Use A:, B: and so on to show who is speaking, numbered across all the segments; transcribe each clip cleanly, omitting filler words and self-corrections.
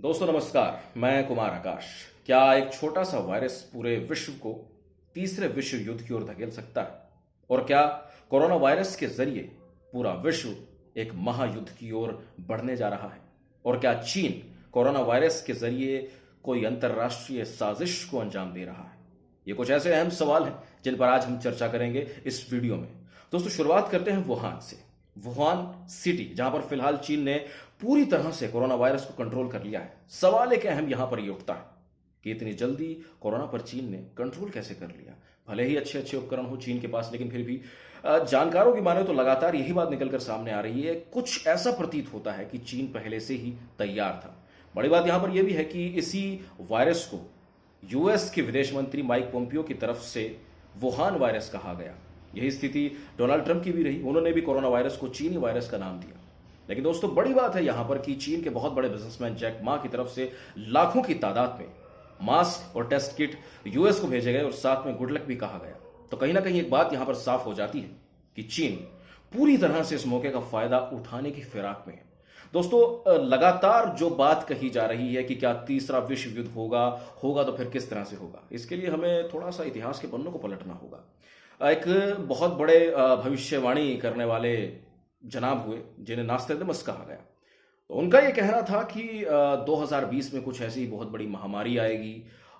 A: दोस्तों नमस्कार, मैं कुमार आकाश। क्या एक छोटा सा वायरस पूरे विश्व को तीसरे विश्व युद्ध की ओर धकेल सकता है? और क्या कोरोना वायरस के जरिए पूरा विश्व एक महायुद्ध की ओर बढ़ने जा रहा है? और क्या चीन कोरोना वायरस के जरिए कोई अंतरराष्ट्रीय साजिश को अंजाम दे रहा है? ये कुछ ऐसे अहम सवाल हैं जिन पर आज हम चर्चा करेंगे इस वीडियो में। दोस्तों शुरुआत करते हैं वुहान से। वुहान सिटी, जहां पर फिलहाल चीन ने पूरी तरह से कोरोना वायरस को कंट्रोल कर लिया है। सवाल एक अहम यहां पर ये उठता है कि इतनी जल्दी कोरोना पर चीन ने कंट्रोल कैसे कर लिया। भले ही अच्छे अच्छे उपकरण हो चीन के पास, लेकिन फिर भी जानकारों की माने तो लगातार यही बात निकलकर सामने आ रही है। कुछ ऐसा प्रतीत होता है कि चीन पहले से ही तैयार था। बड़ी बात यहां पर यह भी है कि इसी वायरस को यूएस के विदेश मंत्री माइक पोम्पियो की तरफ से वुहान वायरस कहा गया। यही स्थिति डोनाल्ड ट्रंप की भी रही। उन्होंने भी कोरोना वायरस को चीनी वायरस का नाम दिया। लेकिन दोस्तों बड़ी बात है यहां पर कि चीन के बहुत बड़े बिजनेसमैन जैक मा की तरफ से लाखों की तादाद में मास्क और टेस्ट किट यूएस को भेजे गए और साथ में गुड लक भी कहा गया। तो कहीं ना कहीं एक बात यहां पर साफ हो जाती है कि चीन पूरी तरह से इस मौके का फायदा उठाने की फिराक में है। दोस्तों लगातार जो बात कही जा रही है कि क्या तीसरा विश्व युद्ध होगा होगा तो फिर किस तरह से होगा, इसके लिए हमें थोड़ा सा इतिहास के पन्नों को पलटना होगा। एक बहुत बड़े भविष्यवाणी करने वाले जनाब हुए जिन्हें नास्ट्रेडमस कहा गया। तो उनका यह कहना था कि 2020 में कुछ ऐसी बहुत बड़ी महामारी आएगी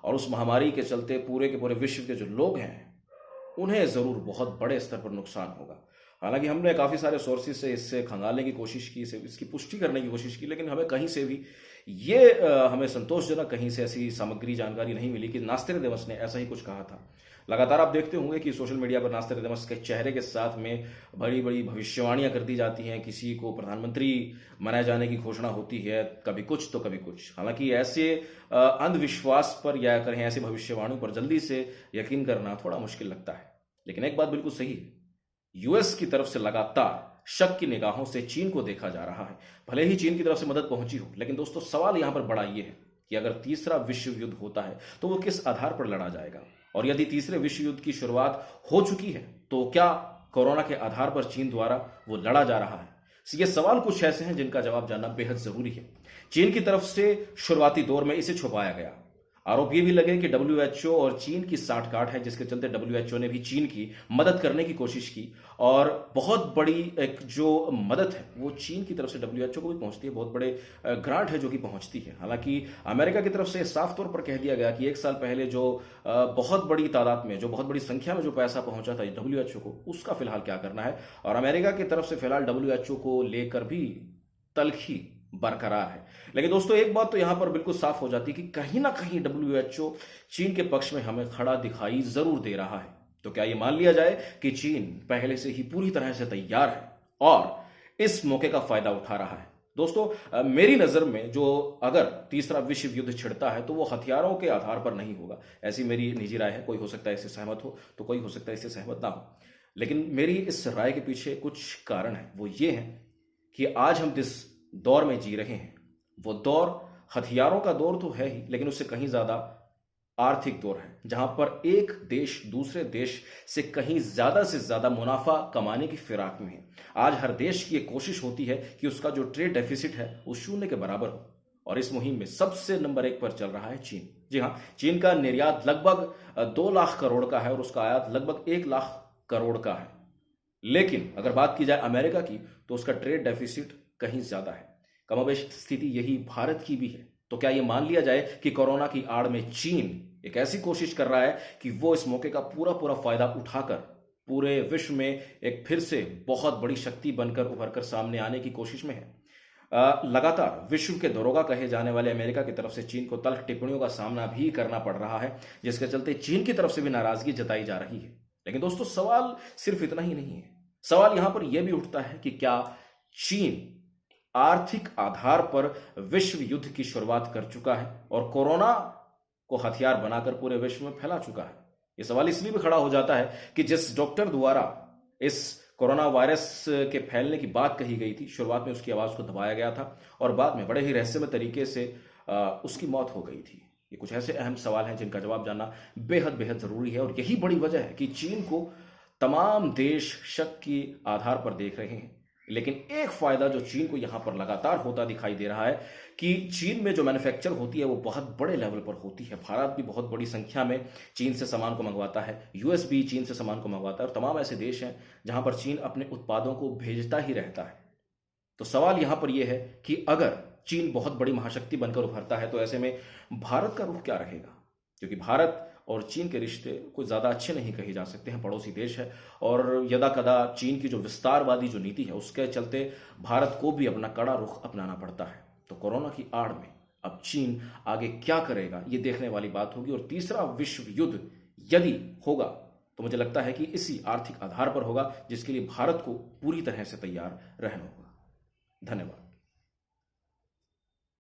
A: और उस महामारी के चलते पूरे के पूरे विश्व के जो लोग हैं उन्हें जरूर बहुत बड़े स्तर पर नुकसान होगा। हालांकि हमने काफी सारे सोर्सेज से इससे खंगालने की कोशिश की, इसकी पुष्टि करने की कोशिश की, लेकिन हमें कहीं से भी ये हमें संतोषजनक कहीं से ऐसी सामग्री जानकारी नहीं मिली कि नास्ट्रेडमस ने ऐसा ही कुछ कहा था। लगातार आप देखते होंगे कि सोशल मीडिया पर नास्ट्रेडमस के चेहरे के साथ में बड़ी बड़ी भविष्यवाणियां कर दी जाती हैं। किसी को प्रधानमंत्री बनाए जाने की घोषणा होती है, कभी कुछ तो कभी कुछ। हालांकि ऐसे अंधविश्वास पर या करें ऐसी भविष्यवाणियों पर जल्दी से यकीन करना थोड़ा मुश्किल लगता है। लेकिन एक बात बिल्कुल सही है, यूएस की तरफ से लगातार शक की निगाहों से चीन को देखा जा रहा है। भले ही चीन की तरफ से मदद पहुंची हो, लेकिन दोस्तों सवाल यहां पर बड़ा यह है कि अगर तीसरा विश्व युद्ध होता है तो वो किस आधार पर लड़ा जाएगा? और यदि तीसरे विश्व युद्ध की शुरुआत हो चुकी है तो क्या कोरोना के आधार पर चीन द्वारा वो लड़ा जा रहा है? ये सवाल कुछ ऐसे हैं जिनका जवाब जानना बेहद जरूरी है। चीन की तरफ से शुरुआती दौर में इसे छुपाया गया। आरोप ये भी लगे कि डब्ल्यूएचओ और चीन की साठगांठ है, जिसके चलते डब्ल्यूएचओ ने भी चीन की मदद करने की कोशिश की और बहुत बड़ी एक जो मदद है वो चीन की तरफ से डब्ल्यूएचओ को भी पहुंचती है। बहुत बड़े ग्रांट है जो कि पहुंचती है। हालांकि अमेरिका की तरफ से साफ तौर पर कह दिया गया कि एक साल पहले जो बहुत बड़ी तादाद में, जो बहुत बड़ी संख्या में जो पैसा पहुंचा था डब्ल्यूएचओ को, उसका फिलहाल क्या करना है। और अमेरिका की तरफ से फिलहाल डब्ल्यूएचओ को लेकर भी तलखी बरकरार है। लेकिन दोस्तों एक बात तो यहां पर बिल्कुल साफ हो जाती है कि कहीं ना कहीं डब्ल्यूएचओ चीन के पक्ष में हमें खड़ा दिखाई जरूर दे रहा है। तो क्या यह मान लिया जाए कि चीन पहले से ही पूरी तरह से तैयार है और इस मौके का फायदा उठा रहा है? दोस्तों मेरी नजर में जो अगर तीसरा विश्व युद्ध छिड़ता है तो वो हथियारों के आधार पर नहीं होगा, ऐसी मेरी निजी राय है। कोई हो सकता है इससे सहमत हो तो कोई हो सकता है इससे सहमत ना हो, लेकिन मेरी इस राय के पीछे कुछ कारण है। वो ये है कि आज हम जिस दौर में जी रहे हैं वो दौर हथियारों का दौर तो है ही, लेकिन उससे कहीं ज्यादा आर्थिक दौर है, जहां पर एक देश दूसरे देश से कहीं ज्यादा से ज्यादा मुनाफा कमाने की फिराक में है। आज हर देश की एक कोशिश होती है कि उसका जो ट्रेड डेफिसिट है वो शून्य के बराबर हो, और इस मुहिम में सबसे नंबर 1 पर चल रहा है चीन। जी हाँ, चीन का निर्यात लगभग 2 लाख करोड़ का है और उसका आयात लगभग 1 लाख करोड़ का है। लेकिन अगर बात की जाए अमेरिका की तो उसका ट्रेड डेफिसिट कहीं ज्यादा है। कमोबेश स्थिति यही भारत की भी है। तो क्या यह मान लिया जाए कि कोरोना की आड़ में चीन एक ऐसी कोशिश कर रहा है कि वो इस मौके का पूरा पूरा फायदा उठाकर पूरे विश्व में एक फिर से बहुत बड़ी शक्ति बनकर उभरकर सामने आने की कोशिश में है? लगातार विश्व के दरोगा कहे जाने वाले अमेरिका की तरफ से चीन को तल्ख टिप्पणियों का सामना भी करना पड़ रहा है, जिसके चलते चीन की तरफ से भी नाराजगी जताई जा रही है। लेकिन दोस्तों सवाल सिर्फ इतना ही नहीं है। सवाल यहां पर यह भी उठता है कि क्या चीन आर्थिक आधार पर विश्व युद्ध की शुरुआत कर चुका है और कोरोना को हथियार बनाकर पूरे विश्व में फैला चुका है? यह सवाल इसलिए भी खड़ा हो जाता है कि जिस डॉक्टर द्वारा इस कोरोना वायरस के फैलने की बात कही गई थी, शुरुआत में उसकी आवाज को दबाया गया था और बाद में बड़े ही रहस्यमय तरीके से उसकी मौत हो गई थी। ये कुछ ऐसे अहम सवाल हैं जिनका जवाब जानना बेहद बेहद जरूरी है, और यही बड़ी वजह है कि चीन को तमाम देश शक के आधार पर देख रहे हैं। लेकिन एक फायदा जो चीन को यहां पर लगातार होता दिखाई दे रहा है कि चीन में जो मैन्युफैक्चर होती है वो बहुत बड़े लेवल पर होती है। भारत भी बहुत बड़ी संख्या में चीन से सामान को मंगवाता है, यूएस भी चीन से सामान को मंगवाता है और तमाम ऐसे देश हैं जहां पर चीन अपने उत्पादों को भेजता ही रहता है। तो सवाल यहां पर यह है कि अगर चीन बहुत बड़ी महाशक्ति बनकर उभरता है तो ऐसे में भारत का रुख क्या रहेगा, क्योंकि भारत और चीन के रिश्ते कोई ज़्यादा अच्छे नहीं कहे जा सकते हैं, पड़ोसी देश है और यदा कदा चीन की जो विस्तारवादी जो नीति है उसके चलते भारत को भी अपना कड़ा रुख अपनाना पड़ता है। तो कोरोना की आड़ में अब चीन आगे क्या करेगा ये देखने वाली बात होगी। और तीसरा विश्व युद्ध यदि होगा तो मुझे लगता है कि इसी आर्थिक आधार पर होगा जिसके लिए भारत को पूरी तरह से तैयार रहना होगा। धन्यवाद।